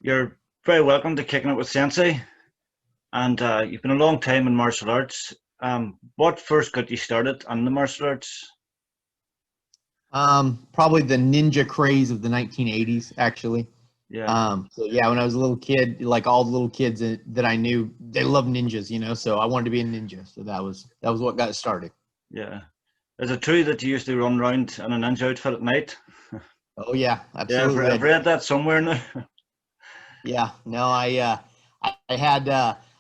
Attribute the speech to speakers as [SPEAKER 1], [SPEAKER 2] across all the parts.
[SPEAKER 1] You're very welcome to Kicking It with Sensei, and you've been a long time in martial arts. What first got you started on the martial arts?
[SPEAKER 2] Probably the ninja craze of the 1980s, actually.
[SPEAKER 1] Yeah,
[SPEAKER 2] So yeah, when I was a little kid, like all the little kids that I knew, they loved ninjas, so I wanted to be a ninja. So that was what got it started.
[SPEAKER 1] yeah. Is it true that you used to run around in a ninja outfit at night?
[SPEAKER 2] Oh yeah,
[SPEAKER 1] Yeah, I've,
[SPEAKER 2] absolutely. I
[SPEAKER 1] I've
[SPEAKER 2] did.
[SPEAKER 1] read that somewhere now.
[SPEAKER 2] Yeah, no, I had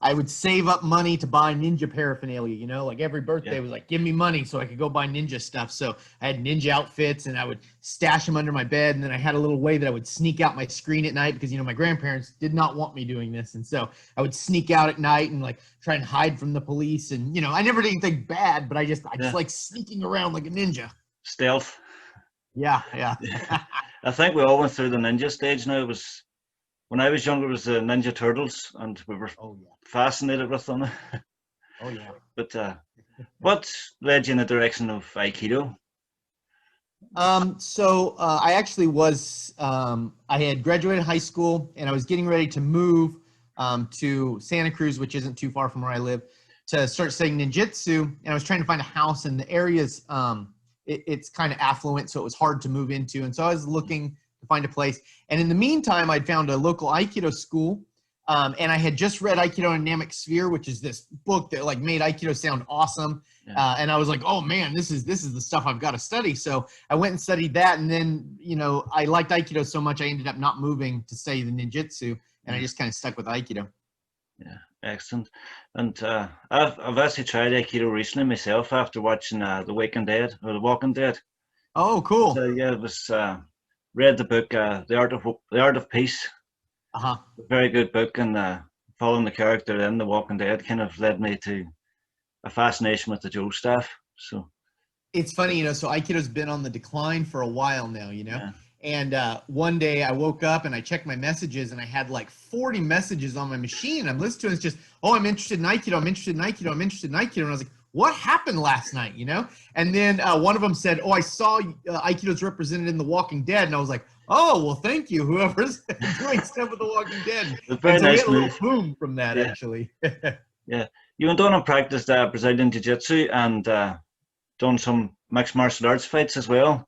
[SPEAKER 2] I would save up money to buy ninja paraphernalia, like every
[SPEAKER 1] Yeah,
[SPEAKER 2] birthday was like, give me money so I could go buy ninja stuff. So I had ninja outfits and I would stash them under my bed. And then I had a little way that I would sneak out my screen at night because, my grandparents did not want me doing this. And so I would sneak out at night and like try and hide from the police. And, I never did anything bad, but I just
[SPEAKER 1] yeah.
[SPEAKER 2] like sneaking around like a ninja.
[SPEAKER 1] Stealth.
[SPEAKER 2] Yeah, yeah.
[SPEAKER 1] Yeah. I think we all went through the ninja stage now. It was when I was younger, it was the Ninja Turtles, and we were
[SPEAKER 2] Oh yeah.
[SPEAKER 1] fascinated with them.
[SPEAKER 2] Oh yeah.
[SPEAKER 1] But what led you in the direction of Aikido?
[SPEAKER 2] I actually I had graduated high school and I was getting ready to move to Santa Cruz, which isn't too far from where I live, to start studying ninjutsu. And I was trying to find a house in the areas, it's kind of affluent, so it was hard to move into. And so I was looking to find a place. And in the meantime, I'd found a local Aikido school. And I had just read Aikido Dynamic Sphere, which is this book that like made Aikido sound awesome.
[SPEAKER 1] Yeah,
[SPEAKER 2] And I was like, oh man, this is the stuff I've got to study. So I went and studied that. And then, I liked Aikido so much, I ended up not moving to study the ninjutsu. And I
[SPEAKER 1] yeah,
[SPEAKER 2] just kind of stuck with Aikido.
[SPEAKER 1] yeah. Excellent. And I've actually tried Aikido recently myself after watching The Waking Dead or The Walking Dead.
[SPEAKER 2] Oh, cool.
[SPEAKER 1] So yeah, it was read the book The Art of Peace.
[SPEAKER 2] Uh-huh.
[SPEAKER 1] A very good book, and following the character in The Walking Dead kind of led me to a fascination with the Joe staff. So
[SPEAKER 2] It's funny, so Aikido's been on the decline for a while now.
[SPEAKER 1] yeah,
[SPEAKER 2] And one day I woke up and I checked my messages and I had like 40 messages on my machine. I'm listening to it. It's just, oh, I'm interested in Aikido. I'm interested in Aikido. I'm interested in Aikido. And I was like, what happened last night? And then one of them said, oh, I saw Aikido's represented in The Walking Dead. And I was like, oh, well, thank you, whoever's doing stuff with The Walking Dead.
[SPEAKER 1] a
[SPEAKER 2] And
[SPEAKER 1] very
[SPEAKER 2] so we
[SPEAKER 1] nice
[SPEAKER 2] had a little
[SPEAKER 1] move.
[SPEAKER 2] boom from that,
[SPEAKER 1] Yeah,
[SPEAKER 2] actually.
[SPEAKER 1] yeah. You went on and practiced Brazilian Jiu Jitsu and done some mixed martial arts fights as well.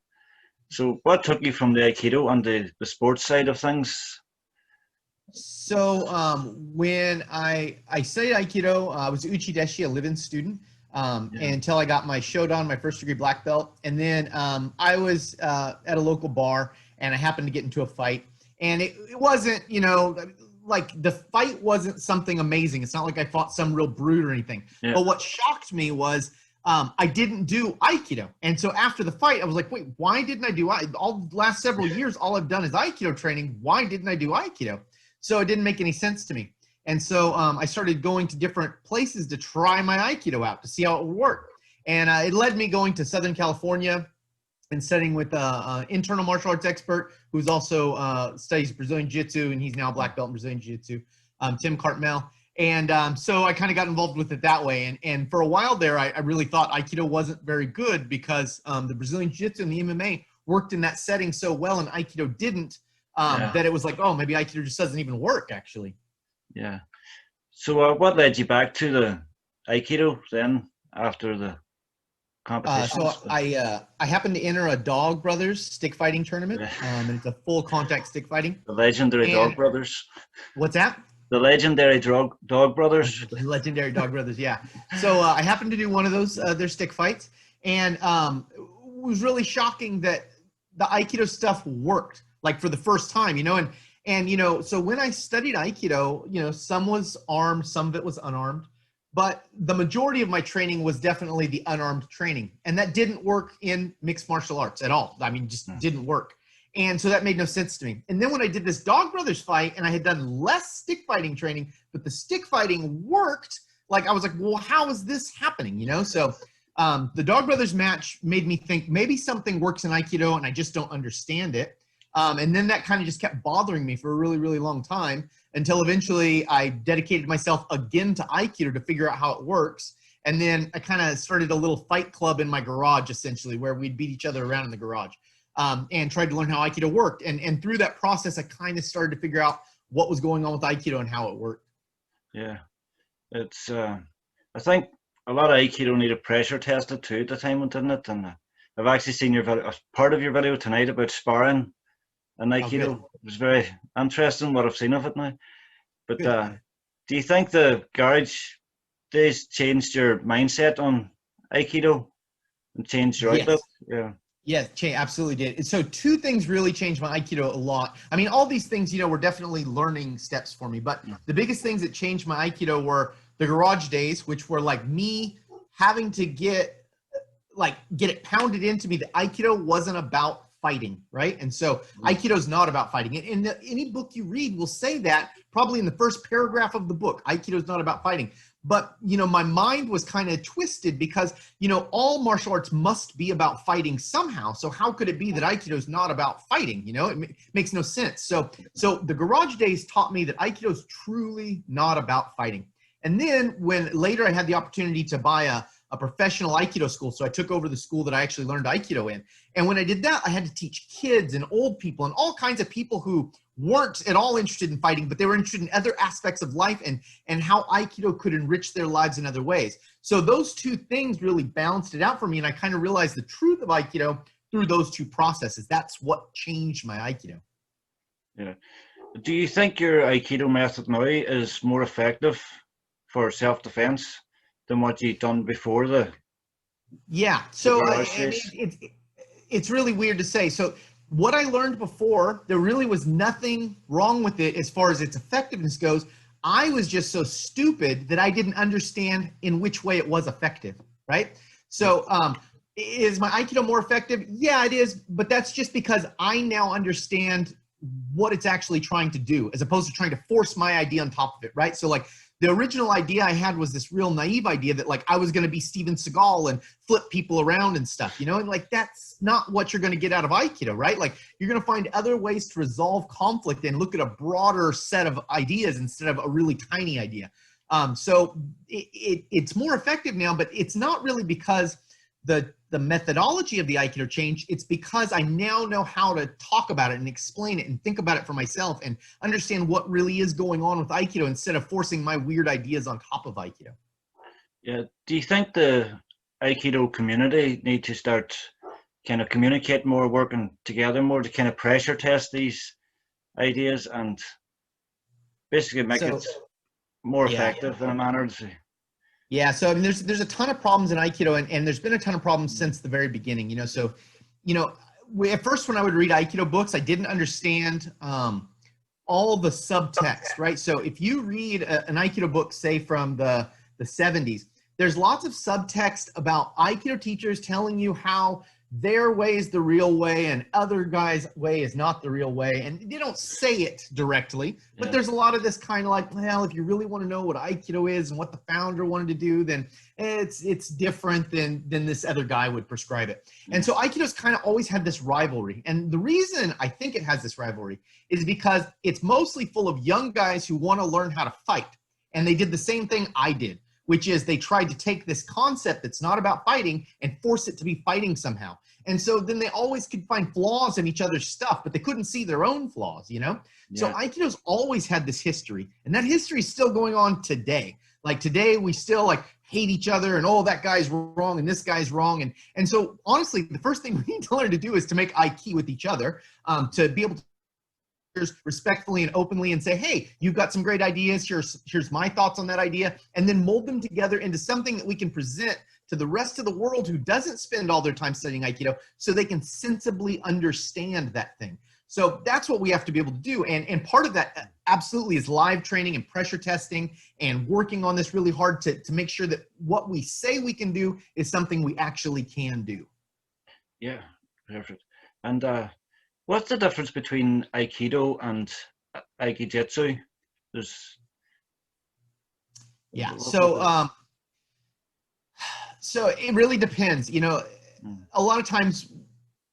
[SPEAKER 1] So what took you from the Aikido and the sports side of things?
[SPEAKER 2] So when I studied Aikido, I was Uchi Deshi, a live-in student,
[SPEAKER 1] Yeah,
[SPEAKER 2] until I got my Shodan, my first degree black belt. And then I was at a local bar and I happened to get into a fight. And it wasn't, like the fight wasn't something amazing. It's not like I fought some real brute or anything.
[SPEAKER 1] yeah,
[SPEAKER 2] But what shocked me was I didn't do Aikido. And so after the fight, I was like, wait, why didn't I do Aikido? All the last several years, all I've done is Aikido training. Why didn't I do Aikido? So it didn't make any sense to me. And so I started going to different places to try my Aikido out to see how it would work. And it led me going to Southern California and studying with an internal martial arts expert who's also studies Brazilian Jiu-Jitsu, and he's now a black belt in Brazilian Jiu-Jitsu, Tim Cartmel. And so I kind of got involved with it that way. And for a while there, I really thought Aikido wasn't very good because the Brazilian Jiu-Jitsu and the MMA worked in that setting so well and Aikido didn't,
[SPEAKER 1] yeah,
[SPEAKER 2] that it was like, oh, maybe Aikido just doesn't even work, actually.
[SPEAKER 1] yeah. So what led you back to the Aikido then after the
[SPEAKER 2] So
[SPEAKER 1] competitions?
[SPEAKER 2] I happened to enter a Dog Brothers stick fighting tournament,
[SPEAKER 1] Yeah.
[SPEAKER 2] and it's a full contact stick fighting.
[SPEAKER 1] The legendary Dog
[SPEAKER 2] And
[SPEAKER 1] Brothers.
[SPEAKER 2] what's that?
[SPEAKER 1] The legendary Dog Brothers.
[SPEAKER 2] Legendary Dog Brothers, yeah. So I happened to do one of those their stick fights, and it was really shocking that the Aikido stuff worked, like for the first time, and so when I studied Aikido, some was armed, some of it was unarmed, but the majority of my training was definitely the unarmed training, and that didn't work in mixed martial arts at all. I mean, just didn't work. And so that made no sense to me. And then when I did this Dog Brothers fight and I had done less stick fighting training, but the stick fighting worked, like I was like, well, how is this happening? So the Dog Brothers match made me think maybe something works in Aikido and I just don't understand it. And then that kind of just kept bothering me for a really, really long time until eventually I dedicated myself again to Aikido to figure out how it works. And then I kind of started a little fight club in my garage, essentially, where we'd beat each other around in the garage. And tried to learn how Aikido worked. And through that process, I kind of started to figure out what was going on with Aikido and how it worked.
[SPEAKER 1] Yeah, it's. I think a lot of Aikido needed pressure tested too at the time, didn't it? And I've actually seen your video, part of your video tonight about sparring and Aikido. It was very interesting what I've seen of it now. But do you think the garage days changed your mindset on Aikido and changed your outlook? Yeah.
[SPEAKER 2] Yes, absolutely did. So two things really changed my Aikido a lot. I mean, all these things, were definitely learning steps for me. But the biggest things that changed my Aikido were the garage days, which were like me having to get it pounded into me that Aikido wasn't about fighting, right? And so Aikido is not about fighting. And any book you read will say that probably in the first paragraph of the book. Aikido is not about fighting. But, my mind was kind of twisted because, all martial arts must be about fighting somehow. So how could it be that Aikido is not about fighting? It makes no sense. So the garage days taught me that Aikido is truly not about fighting. And then when later I had the opportunity to buy a professional Aikido school. So I took over the school that I actually learned Aikido in. And when I did that, I had to teach kids and old people and all kinds of people who weren't at all interested in fighting, but they were interested in other aspects of life and how Aikido could enrich their lives in other ways. So those two things really balanced it out for me. And I kind of realized the truth of Aikido through those two processes. That's what changed my Aikido.
[SPEAKER 1] Yeah. Do you think your Aikido method now is more effective for self-defense than what you've done before the?
[SPEAKER 2] Yeah. So I mean, it's really weird to say. So what I learned before, there really was nothing wrong with it as far as its effectiveness goes. I was just so stupid that I didn't understand in which way it was effective, right? So is my Aikido more effective? Yeah, it is. But that's just because I now understand what it's actually trying to do as opposed to trying to force my idea on top of it, right? So like the original idea I had was this real naive idea that like I was going to be Steven Seagal and flip people around and stuff, and like that's not what you're going to get out of Aikido, right? Like you're going to find other ways to resolve conflict and look at a broader set of ideas instead of a really tiny idea. So it's more effective now, but it's not really because the methodology of the Aikido changed. It's because I now know how to talk about it and explain it and think about it for myself and understand what really is going on with Aikido instead of forcing my weird ideas on top of Aikido.
[SPEAKER 1] Yeah. Do you think the Aikido community need to start kind of communicate more, working together more to kind of pressure test these ideas and basically make it more effective in a manner?
[SPEAKER 2] Yeah, so I mean, there's a ton of problems in Aikido, and there's been a ton of problems since the very beginning. So, at first when I would read Aikido books, I didn't understand all the subtext, right? So if you read an Aikido book, say from the 70s, there's lots of subtext about Aikido teachers telling you how their way is the real way and other guys' way is not the real way. And they don't say it directly, but there's a lot of this kind of like, well, if you really want to know what Aikido is and what the founder wanted to do, then it's different than this other guy would prescribe it. And so Aikido's kind of always had this rivalry. And the reason I think it has this rivalry is because it's mostly full of young guys who want to learn how to fight. And they did the same thing I did, which is they tried to take this concept that's not about fighting and force it to be fighting somehow. And so then they always could find flaws in each other's stuff, but they couldn't see their own flaws, So Aikido's always had this history, and that history is still going on today. Like today, we still like hate each other and, oh, that guy's wrong and this guy's wrong. And so honestly, the first thing we need to learn to do is to make aiki with each other, to be able to respectfully and openly and say, hey, you've got some great ideas. Here's my thoughts on that idea, and then mold them together into something that we can present to the rest of the world who doesn't spend all their time studying Aikido so they can sensibly understand that thing. So that's what we have to be able to do. And part of that absolutely is live training and pressure testing and working on this really hard to make sure that what we say we can do is something we actually can do.
[SPEAKER 1] Yeah, perfect. And what's the difference between Aikido and Aikijitsu?
[SPEAKER 2] So it really depends. A lot of times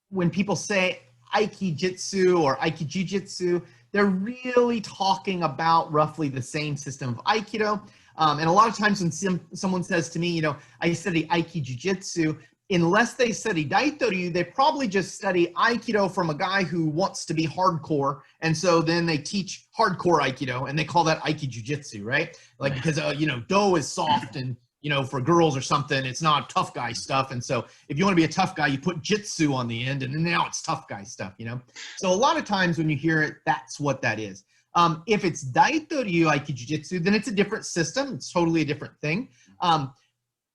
[SPEAKER 2] when people say Aikijitsu or Aikijujitsu, they're really talking about roughly the same system of Aikido. And a lot of times when someone says to me, I study Aikijujitsu, unless they study Daito-ryu, they probably just study Aikido from a guy who wants to be hardcore. And so then they teach hardcore Aikido, and they call that Aiki Jiu-Jitsu, right? Like, because, you know, Do is soft and, you know, for girls or something, it's not tough guy stuff. And so if you want to be a tough guy, you put Jitsu on the end, and then now it's tough guy stuff, you know? So a lot of times when you hear it, that's what that is. If it's Daito-ryu Aiki Jiu-Jitsu, then it's a different system. It's totally a different thing.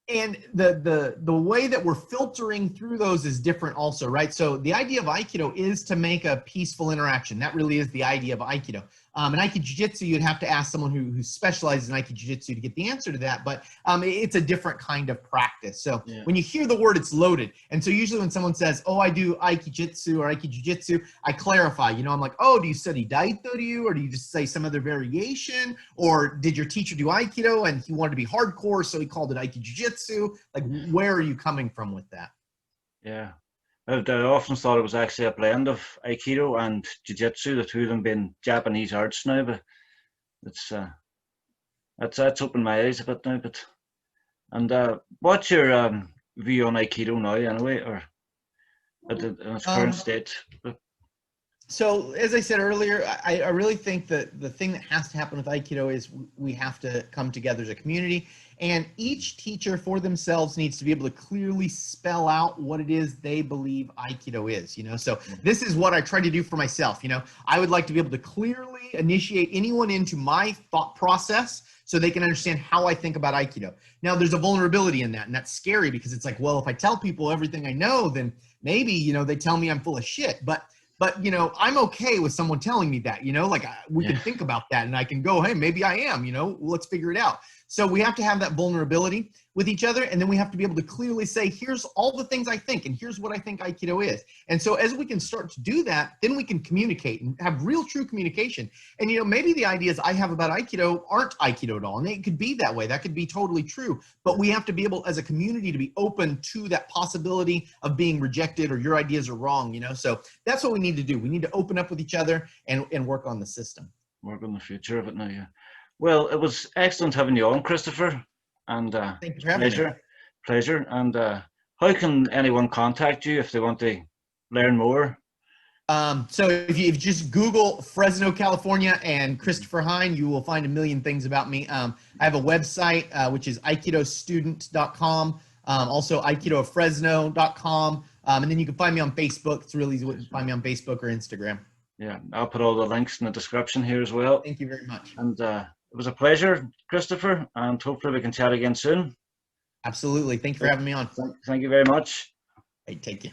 [SPEAKER 2] And the way that we're filtering through those is different also, right? So the idea of Aikido is to make a peaceful interaction. That really is the idea of Aikido. In Aiki Jiu-Jitsu, you'd have to ask someone who specializes in Aiki Jiu-Jitsu to get the answer to that, but it's a different kind of practice. So when you hear the word, it's loaded. And so usually when someone says, oh, I do Aiki Jitsu or Aiki Jiu-Jitsu, I clarify, you know, I'm like, oh, do you study Daito-ryu, or do you just say some other variation? Or did your teacher do Aikido and he wanted to be hardcore, so he called it Aiki Jiu-Jitsu? Like, where are you coming from with that?
[SPEAKER 1] Yeah. I often thought it was actually a blend of Aikido and Jiu-Jitsu, the two of them being Japanese arts now, but it's that's opened my eyes a bit now. But and what's your view on Aikido now, anyway, or in its current state?
[SPEAKER 2] So as I said earlier, I really think that the thing that has to happen with Aikido is we have to come together as a community, and each teacher for themselves needs to be able to clearly spell out what it is they believe Aikido is, you know? So this is what I try to do for myself, you know? I would like to be able to clearly initiate anyone into my thought process so they can understand how I think about Aikido. Now, there's a vulnerability in that, and that's scary because it's like, well, if I tell people everything I know, then maybe, you know, they tell me I'm full of shit. But, you know, I'm okay with someone telling me that, you know, like we can think about that and I can go, hey, maybe I am, you know, let's figure it out. So we have to have that vulnerability with each other. And then we have to be able to clearly say, here's all the things I think, and here's what I think Aikido is. And so as we can start to do that, then we can communicate and have real true communication. And, you know, maybe the ideas I have about Aikido aren't Aikido at all. And it could be that way. That could be totally true. But we have to be able, as a community, to be open to that possibility of being rejected or your ideas are wrong, you know? So that's what we need to do. We need to open up with each other and work on the system.
[SPEAKER 1] Work on the future of it now, yeah. Well, it was excellent having you on, Christopher, and
[SPEAKER 2] thank you for having me.
[SPEAKER 1] Pleasure. And how can anyone contact you if they want to learn more?
[SPEAKER 2] So if you just Google Fresno, California and Christopher Hein, you will find a million things about me. I have a website, which is aikidostudent.com, also Aikido of Fresno.com, and then you can find me on Facebook. It's really easy to find me on Facebook or Instagram.
[SPEAKER 1] Yeah, I'll put all the links in the description here as well.
[SPEAKER 2] Thank you very much.
[SPEAKER 1] And it was a pleasure, Christopher, and hopefully we can chat again soon.
[SPEAKER 2] Absolutely. Thank you for having me on.
[SPEAKER 1] Thank you very much.
[SPEAKER 2] Hey, take care.